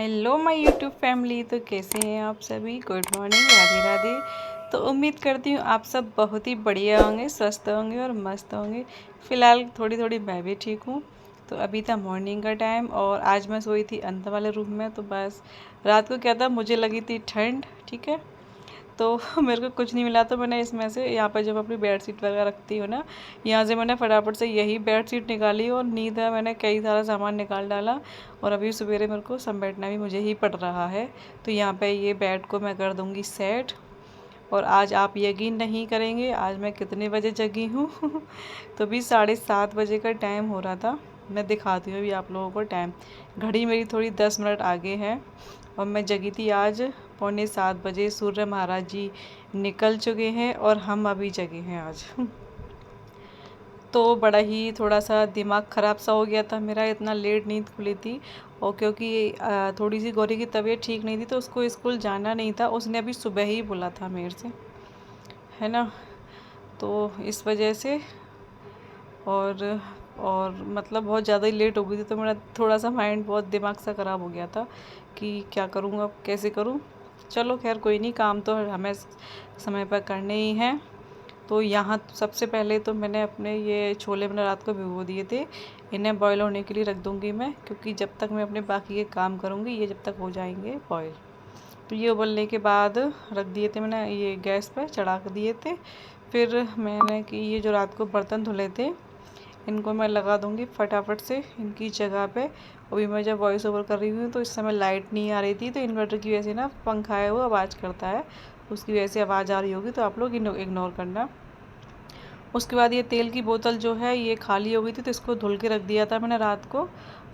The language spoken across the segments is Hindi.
Hello my YouTube family. तो कैसे हैं आप सभी? Good morning, Radhe Radhe. तो उम्मीद करती हूँ आप सब बहुत ही बढ़िया होंगे, स्वस्थ होंगे और मस्त होंगे। फ़िलहाल थोड़ी थोड़ी मैं भी ठीक हूँ। तो अभी था मॉर्निंग का टाइम और आज मैं सोई थी अंदर वाले रूम में। तो बस रात को क्या था, मुझे लगी थी ठंड, ठीक है, तो मेरे को कुछ नहीं मिला। तो मैंने इसमें से यहाँ पर जब अपनी बेड शीट वगैरह रखती हूँ ना, यहाँ से मैंने फटाफट से यही बेड शीट निकाली और नींद में मैंने कई सारा सामान निकाल डाला। और अभी सवेरे मेरे को समेटना भी मुझे ही पड़ रहा है। तो यहाँ पे ये बेड को मैं कर दूँगी सेट। और आज आप यकीन नहीं करेंगे आज मैं कितने बजे जगी हूँ तो अभी 7:30 बजे का टाइम हो रहा था। मैं दिखाती हूँ अभी आप लोगों को टाइम। घड़ी मेरी थोड़ी 10 मिनट आगे है और मैं जगी थी आज 6:45 बजे। सूर्य महाराज जी निकल चुके हैं और हम अभी जगे हैं आज तो बड़ा ही थोड़ा सा दिमाग ख़राब सा हो गया था मेरा, इतना लेट नींद खुली थी। और क्योंकि थोड़ी सी गौरी की तबीयत ठीक नहीं थी तो उसको स्कूल जाना नहीं था, उसने अभी सुबह ही बोला था मेरे से, है ना। तो इस वजह से और मतलब बहुत ज़्यादा ही लेट हो गई थी। तो मेरा थोड़ा सा माइंड, बहुत दिमाग सा ख़राब हो गया था कि क्या करूँगा, अब कैसे करूँ। चलो खैर कोई नहीं, काम तो हमें समय पर करने ही हैं। तो यहाँ सबसे पहले तो मैंने अपने ये छोले मैंने रात को भिगो दिए थे, इन्हें बॉईल होने के लिए रख दूँगी मैं, क्योंकि जब तक मैं अपने बाकी के काम करूँगी ये जब तक हो जाएंगे बॉईल। तो ये उबलने के बाद रख दिए थे मैंने, ये गैस पर चढ़ा दिए थे। फिर मैंने कि ये जो रात को बर्तन धुले थे इनको मैं लगा दूँगी फटाफट से इनकी जगह पे। अभी मैं जब वॉइस ओवर कर रही हूँ तो इस समय लाइट नहीं आ रही थी, तो इन्वर्टर की वजह से ना पंखा है वो आवाज़ करता है, उसकी वजह से आवाज़ आ रही होगी, तो आप लोग इग्नोर करना। उसके बाद ये तेल की बोतल जो है ये खाली हो गई थी, तो इसको धुल के रख दिया था मैंने रात को।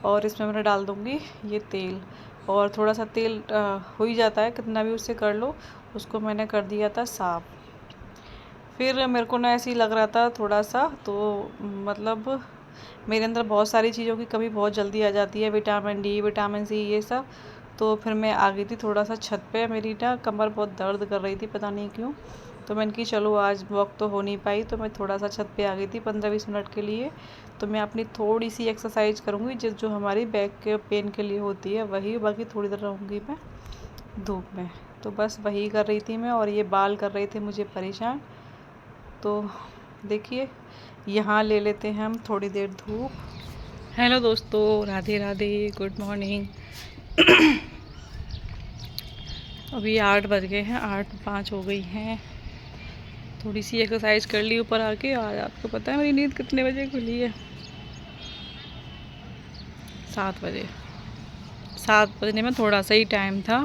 और इसमें मैंने डाल दूँगी ये तेल। और थोड़ा सा तेल हो ही जाता है, कितना भी उससे कर लो। उसको मैंने कर दिया था साफ़। फिर मेरे को ना ऐसे ही लग रहा था थोड़ा सा, तो मतलब मेरे अंदर बहुत सारी चीज़ों की कमी बहुत जल्दी आ जाती है, विटामिन डी, विटामिन सी, ये सब। तो फिर मैं आ गई थी थोड़ा सा छत पे, मेरी ना कमर बहुत दर्द कर रही थी, पता नहीं क्यों। तो मैंने कि चलो आज वॉक तो हो नहीं पाई, तो मैं थोड़ा सा छत पे आ गई थी 15-20 मिनट के लिए। तो मैं अपनी थोड़ी सी एक्सरसाइज करूँगी जो हमारी बैक के पेन के लिए होती है वही, बाकी थोड़ी देर रहूँगी मैं धूप में। तो बस वही कर रही थी मैं, और ये बाल कर रहे थे मुझे परेशान। तो देखिए यहाँ ले लेते हैं हम थोड़ी देर धूप। हेलो दोस्तों, राधे राधे, गुड मॉर्निंग। अभी 8 बज गए हैं, 8:05 हो गई हैं। थोड़ी सी एक्सरसाइज कर ली ऊपर आके। आज आपको पता है मेरी नींद कितने बजे खुली है? 7 बजे। 7 बजने में थोड़ा सा ही टाइम था,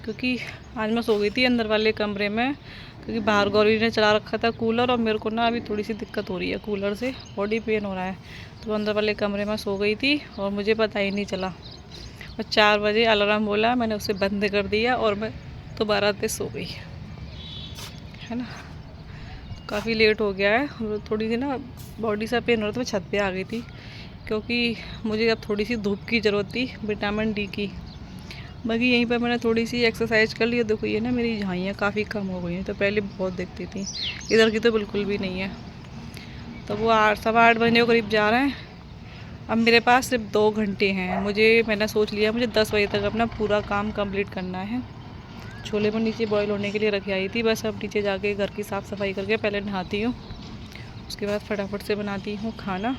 क्योंकि आज मैं सो गई थी अंदर वाले कमरे में, क्योंकि बाहर गौरी ने चला रखा था कूलर, और मेरे को ना अभी थोड़ी सी दिक्कत हो रही है कूलर से, बॉडी पेन हो रहा है। तो अंदर वाले कमरे में सो गई थी और मुझे पता ही नहीं चला। और 4 बजे अलार्म बोला, मैंने उसे बंद कर दिया और मैं दोबारा से सो गई, है ना। काफ़ी लेट हो गया है, थोड़ी सी ना बॉडी सा पेन हो रहा था, मैं छत पे आ गई थी, क्योंकि मुझे अब थोड़ी सी धूप की ज़रूरत थी, विटामिन डी की। बाकी यहीं पर मैंने थोड़ी सी एक्सरसाइज कर ली। देखो ये ना मेरी झाइयाँ काफ़ी कम हो गई हैं, तो पहले बहुत दिखती थी, इधर की तो बिल्कुल भी नहीं है। तो वो 8, 8:15 बजने के करीब जा रहे हैं। अब मेरे पास सिर्फ 2 घंटे हैं। मैंने सोच लिया मुझे 10 बजे तक अपना पूरा काम कंप्लीट करना है। छोले पर नीचे बॉईल होने के लिए रख आई थी, बस अब नीचे जाके घर की साफ़ सफाई करके पहले नहाती हूँ, उसके बाद फटाफट से बनाती हूँ खाना।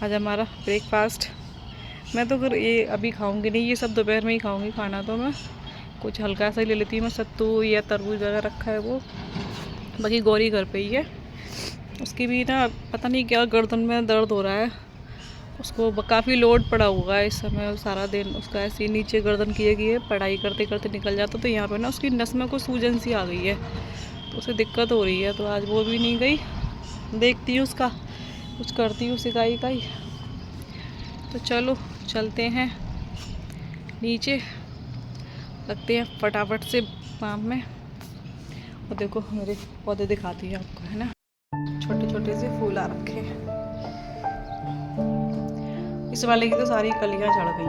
आज हमारा ब्रेकफास्ट, मैं तो फिर ये अभी खाऊंगी नहीं, ये सब दोपहर में ही खाऊंगी खाना। तो मैं कुछ हल्का सा ही ले लेती हूँ, मैं सत्तू या तरबूज वगैरह रखा है वो। बाकी गौरी घर पे ही है, उसकी भी ना पता नहीं क्या गर्दन में दर्द हो रहा है, उसको काफ़ी लोड पड़ा हुआ है इस समय। सारा दिन उसका ऐसे ही नीचे गर्दन किए किए पढ़ाई करते करते निकल जाता। तो यहाँ पे ना उसकी नस में कुछ सूजन सी आ गई है, तो उसे दिक्कत हो रही है। तो आज वो भी नहीं गई, देखती हूँ उसका कुछ करती हूँ सिकाई का ही। तो चलो चलते हैं नीचे, लगते हैं फटाफट से काम में। और देखो मेरे पौधे दिखाती है आपको, है ना, छोटे छोटे से फूल आ रखे हैं। इस वाले की तो सारी कलियां झड़ गई,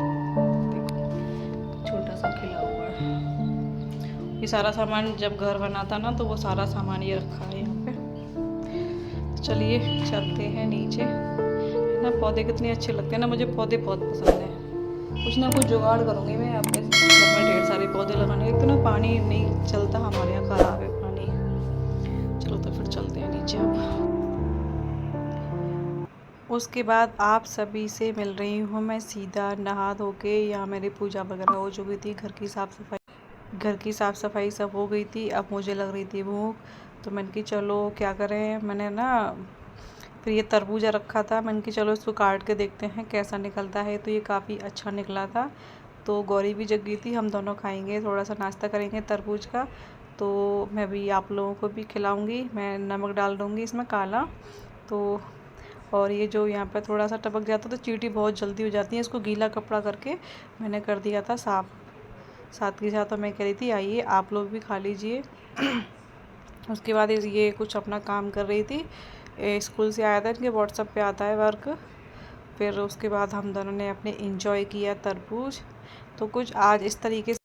देखो छोटा सा खिला हुआ है। ये सारा सामान जब घर बना था ना, तो वो सारा सामान ये रखा है यहाँ पे। चलिए चलते हैं नीचे, ना पौधे कितने अच्छे लगते हैं ना, मुझे पौधे बहुत पसंद है। कुछ ना कुछ जुगाड़ करूँगी मैं अपने घर में ढेर सारे पौधे लगाने। एक तो ना पानी नहीं चलता, हमारे यहाँ ख़राब है पानी। चलो तो फिर चलते हैं नीचे अब। उसके बाद आप सभी से मिल रही हूँ मैं सीधा नहा धो के। यहाँ मेरी पूजा वगैरह हो चुकी थी, घर की साफ़ सफाई सब हो गई थी। अब मुझे लग रही थी भूख, तो मैंने कि चलो क्या करें, मैंने ना फिर ये तरबूजा रखा था, मैंने कि चलो इसको काट के देखते हैं कैसा निकलता है। तो ये काफ़ी अच्छा निकला था। तो गौरी भी जग गई थी, हम दोनों खाएंगे, थोड़ा सा नाश्ता करेंगे तरबूज का। तो मैं भी आप लोगों को भी खिलाऊंगी। मैं नमक डाल दूँगी इसमें काला। तो और ये जो यहाँ पर थोड़ा सा टपक जाता तो चींटी बहुत जल्दी हो जाती है। इसको गीला कपड़ा करके मैंने कर दिया था साफ़ साथ के साथ। तो मैं कह रही थी आइए आप लोग भी खा लीजिए। उसके बाद ये कुछ अपना काम कर रही थी, स्कूल से आया था, इनके व्हाट्सएप पे आता है वर्क। फिर उसके बाद हम दोनों ने अपने इंजॉय किया तरबूज। तो कुछ आज इस तरीके से।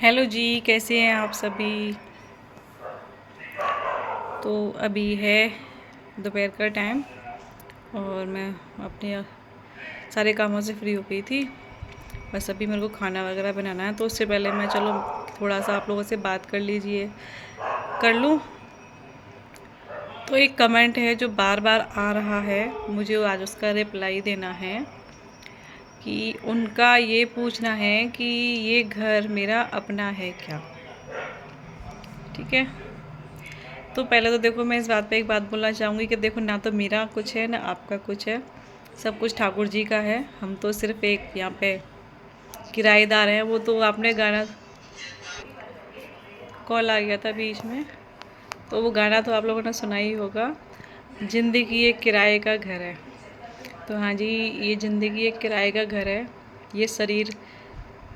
हेलो जी, कैसे हैं आप सभी। तो अभी है दोपहर का टाइम और मैं अपने सारे कामों से फ्री हो गई थी। बस अभी मेरे को खाना वगैरह बनाना है। तो उससे पहले मैं चलो थोड़ा सा आप लोगों से बात कर लूँ। तो एक कमेंट है जो बार बार आ रहा है, मुझे आज उसका रिप्लाई देना है कि उनका ये पूछना है कि ये घर मेरा अपना है क्या। ठीक है, तो पहले तो देखो मैं इस बात पे एक बात बोलना चाहूँगी कि देखो ना तो मेरा कुछ है ना आपका कुछ है, सब कुछ ठाकुर जी का है। हम तो सिर्फ एक यहाँ पे किराएदार हैं। वो तो आपने गाना, कॉल आ गया था बीच में, तो वो गाना तो आप लोगों ने सुना ही होगा, ज़िंदगी एक किराए का घर है। तो हाँ जी, ये ज़िंदगी एक किराए का घर है। ये शरीर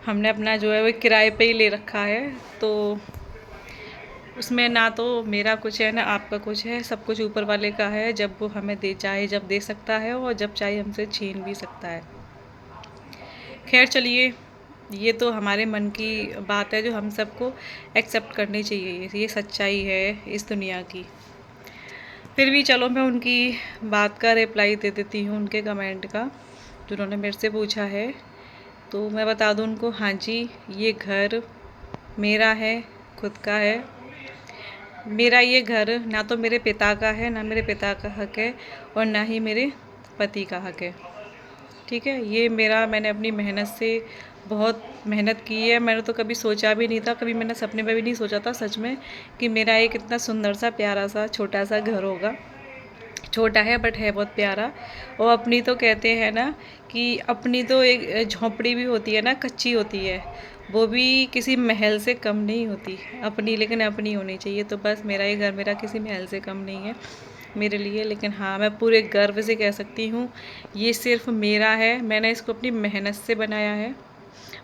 हमने अपना जो है वो किराए पे ही ले रखा है। तो उसमें ना तो मेरा कुछ है ना आपका कुछ है, सब कुछ ऊपर वाले का है। जब वो हमें चाहे जब दे सकता है और जब चाहे हमसे छीन भी सकता है। खैर चलिए, ये तो हमारे मन की बात है जो हम सबको एक्सेप्ट करनी चाहिए, ये सच्चाई है इस दुनिया की। फिर भी चलो मैं उनकी बात का रिप्लाई दे देती हूँ, उनके कमेंट का जिन्होंने मेरे से पूछा है। तो मैं बता दूँ उनको, हाँ जी ये घर मेरा है, खुद का है। मेरा ये घर ना तो मेरे पिता का है, ना मेरे पिता का हक है और ना ही मेरे पति का हक है। ठीक है, ये मेरा, मैंने अपनी मेहनत से बहुत मेहनत की है। मैंने तो कभी सोचा भी नहीं था, कभी मैंने सपने में भी नहीं सोचा था सच में कि मेरा एक इतना सुंदर सा प्यारा सा छोटा सा घर होगा। छोटा है बट है बहुत प्यारा। और अपनी तो कहते हैं ना कि अपनी तो एक झोंपड़ी भी होती है ना, कच्ची होती है, वो भी किसी महल से कम नहीं होती अपनी, लेकिन अपनी होनी चाहिए। तो बस मेरा ये घर मेरा किसी महल से कम नहीं है मेरे लिए। लेकिन हाँ, मैं पूरे गर्व से कह सकती हूँ ये सिर्फ मेरा है। मैंने इसको अपनी मेहनत से बनाया है,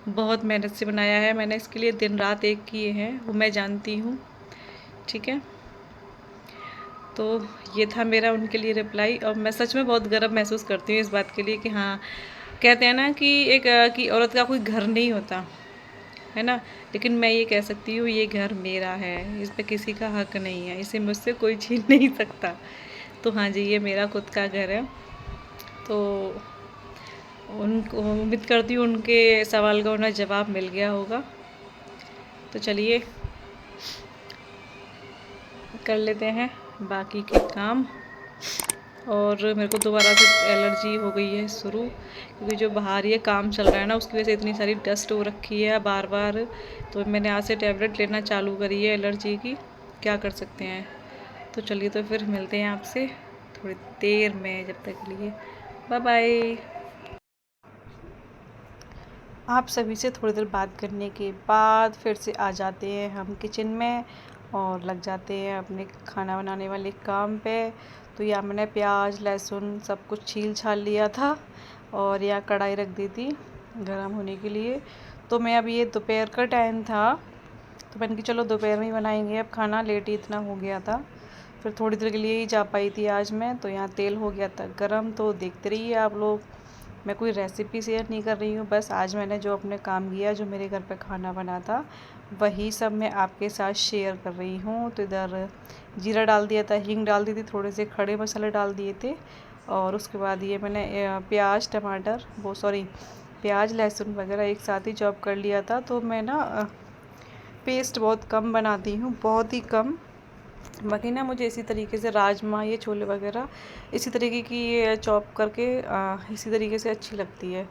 बहुत मेहनत से बनाया है। मैंने इसके लिए दिन रात एक किए हैं, वो मैं जानती हूँ। ठीक है, तो ये था मेरा उनके लिए रिप्लाई। और मैं सच में बहुत गर्व महसूस करती हूँ इस बात के लिए कि हाँ, कहते हैं ना कि एक कि औरत का कोई घर नहीं होता है ना, लेकिन मैं ये कह सकती हूँ ये घर मेरा है, इस पे किसी का हक नहीं है, इसे मुझसे कोई छीन नहीं सकता। तो हाँ जी, ये मेरा खुद का घर है। तो उनको उम्मीद करती हूँ उनके सवाल का उन्हें जवाब मिल गया होगा। तो चलिए कर लेते हैं बाकी के काम। और मेरे को दोबारा से एलर्जी हो गई है शुरू, क्योंकि जो बाहर ये काम चल रहा है ना उसकी वजह से इतनी सारी डस्ट हो रखी है बार बार। तो मैंने आज से टैबलेट लेना चालू करी है एलर्जी की, क्या कर सकते हैं। तो चलिए, तो फिर मिलते हैं आपसे थोड़ी देर में, जब तक के लिए बाय बाय। आप सभी से थोड़ी देर बात करने के बाद फिर से आ जाते हैं हम किचन में और लग जाते हैं अपने खाना बनाने वाले काम पे। तो यहाँ मैंने प्याज लहसुन सब कुछ छील छाल लिया था और यहाँ कढ़ाई रख दी थी गरम होने के लिए। तो मैं अब ये दोपहर का टाइम था, तो मैंने कि चलो दोपहर में ही बनाएंगे अब खाना, लेट ही इतना हो गया था। फिर थोड़ी देर के लिए ही जा पाई थी आज मैं। तो यहाँ तेल हो गया था गरम, तो देखते रहिए आप लोग। मैं कोई रेसिपी शेयर नहीं कर रही हूँ, बस आज मैंने जो अपने काम किया, जो मेरे घर पे खाना बना था, वही सब मैं आपके साथ शेयर कर रही हूँ। तो इधर जीरा डाल दिया था, हींग डाल दी थी, थोड़े से खड़े मसाले डाल दिए थे। और उसके बाद ये मैंने प्याज टमाटर प्याज लहसुन वगैरह एक साथ ही चॉप कर लिया था। तो मैं ना पेस्ट बहुत कम बनाती हूँ, बहुत ही कम। बाकी ना मुझे इसी तरीके से राजमा ये छोले वगैरह इसी तरीके की ये चॉप करके इसी तरीके से अच्छी लगती है।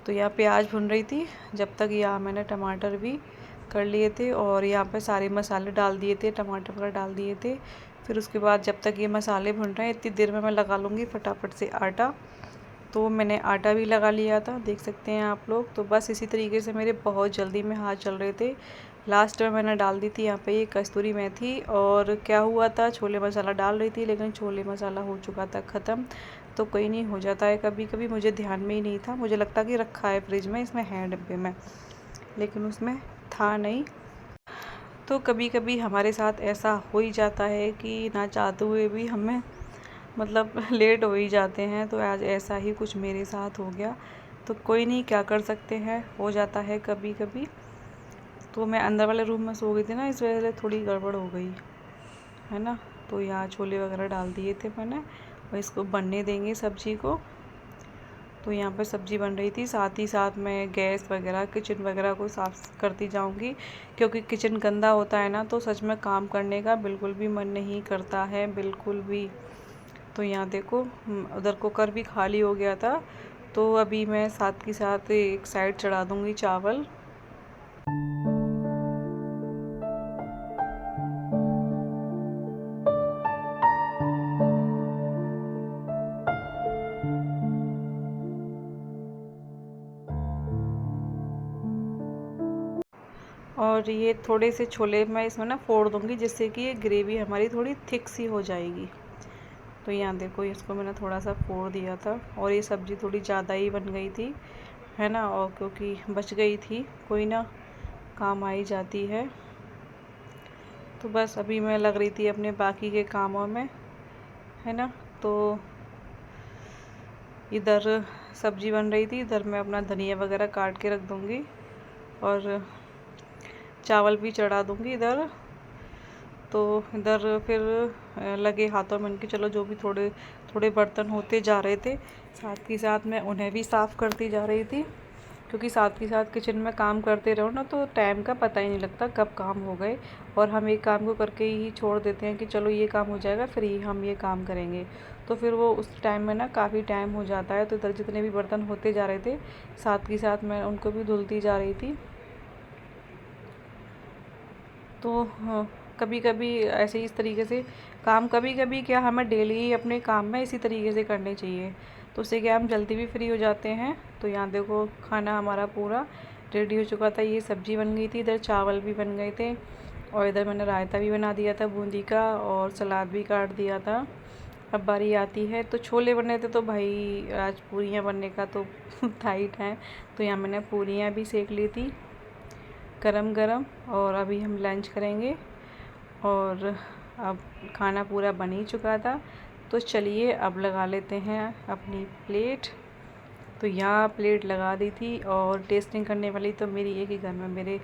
तो यहाँ प्याज भुन रही थी, जब तक यहाँ मैंने टमाटर भी कर लिए थे और यहाँ पे सारे मसाले डाल दिए थे, टमाटर वगैरह डाल दिए थे। फिर उसके बाद जब तक ये मसाले भुन रहे हैं इतनी देर में मैं लगा लूँगी फटाफट से आटा। तो मैंने आटा भी लगा लिया था, देख सकते हैं आप लोग। तो बस इसी तरीके से मेरे बहुत जल्दी में हाथ चल रहे थे। लास्ट में मैंने डाल दी थी यहाँ पे ये कस्तूरी मेथी। और क्या हुआ था, छोले मसाला डाल रही थी लेकिन छोले मसाला हो चुका था ख़त्म। तो कोई नहीं, हो जाता है कभी कभी, मुझे ध्यान में ही नहीं था। मुझे लगता कि रखा है फ्रिज में, इसमें है डिब्बे में, लेकिन उसमें था नहीं। तो कभी कभी हमारे साथ ऐसा हो ही जाता है कि ना चाहते हुए भी हमें मतलब लेट हो ही जाते हैं। तो आज ऐसा ही कुछ मेरे साथ हो गया। तो कोई नहीं, क्या कर सकते हैं, हो जाता है कभी कभी। तो मैं अंदर वाले रूम में सो गई थी ना, इस वजह से थोड़ी गड़बड़ हो गई है ना। तो यहाँ छोले वगैरह डाल दिए थे मैंने और इसको बनने देंगे सब्ज़ी को। तो यहाँ पर सब्ज़ी बन रही थी, साथ ही साथ मैं गैस वगैरह किचन वगैरह को साफ़ करती जाऊँगी, क्योंकि किचन गंदा होता है ना तो सच में काम करने का बिल्कुल भी मन नहीं करता है, बिल्कुल भी। तो यहाँ देखो उधर कुकर भी खाली हो गया था। तो अभी मैं साथ के साथ एक साइड चढ़ा दूँगी चावल। और ये थोड़े से छोले मैं इसमें ना फोड़ दूँगी, जिससे कि ये ग्रेवी हमारी थोड़ी थिक सी हो जाएगी। तो यहाँ देखो इसको मैंने थोड़ा सा फोड़ दिया था और ये सब्ज़ी थोड़ी ज़्यादा ही बन गई थी है ना। और क्योंकि बच गई थी, कोई ना, काम आ ही जाती है। तो बस अभी मैं लग रही थी अपने बाकी के कामों में है ना। तो इधर सब्ज़ी बन रही थी, इधर मैं अपना धनिया वगैरह काट के रख दूँगी और चावल भी चढ़ा दूँगी इधर। तो इधर फिर लगे हाथों में उनके, चलो जो भी थोड़े थोड़े बर्तन होते जा रहे थे, साथ ही साथ मैं उन्हें भी साफ़ करती जा रही थी। क्योंकि साथ ही साथ किचन में काम करते रहो ना तो टाइम का पता ही नहीं लगता कब काम हो गए। और हम एक काम को करके ही छोड़ देते हैं कि चलो ये काम हो जाएगा फिर ही हम ये काम करेंगे। तो फिर वो उस टाइम में ना काफ़ी टाइम हो जाता है। तो इधर जितने भी बर्तन होते जा रहे थे, साथ ही साथ मैं उनको भी धुलती जा रही थी। तो कभी कभी ऐसे ही इस तरीके से काम, कभी कभी क्या हमें डेली अपने काम में इसी तरीके से करने चाहिए, तो उससे क्या हम जल्दी भी फ्री हो जाते हैं। तो यहाँ देखो खाना हमारा पूरा रेडी हो चुका था, ये सब्ज़ी बन गई थी, इधर चावल भी बन गए थे और इधर मैंने रायता भी बना दिया था बूंदी का और सलाद भी काट दिया था। अब बारी आती है, तो छोले बने थे तो भाई आज पूरियाँ बनने का तो था ही टाइम। तो यहाँ मैंने पूरियाँ भी सेक ली थी गरम गरम और अभी हम लंच करेंगे। और अब खाना पूरा बन ही चुका था, तो चलिए अब लगा लेते हैं अपनी प्लेट। तो यहाँ प्लेट लगा दी थी और टेस्टिंग करने वाली तो मेरी एक ही घर में मेरे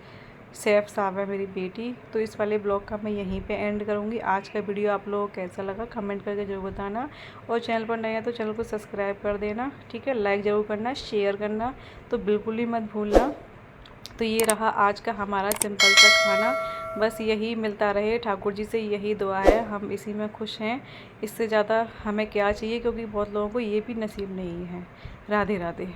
सैफ साहब है, मेरी बेटी। तो इस वाले ब्लॉग का मैं यहीं पे एंड करूँगी। आज का वीडियो आप लोगों को कैसा लगा कमेंट करके ज़रूर बताना, और चैनल पर नए हैं तो चैनल को सब्सक्राइब कर देना, ठीक है। लाइक ज़रूर करना, शेयर करना तो बिल्कुल ही मत भूलना। तो ये रहा आज का हमारा सिंपल सा खाना, बस यही मिलता रहे, ठाकुर जी से यही दुआ है, हम इसी में खुश हैं। इससे ज़्यादा हमें क्या चाहिए, क्योंकि बहुत लोगों को ये भी नसीब नहीं है। राधे राधे।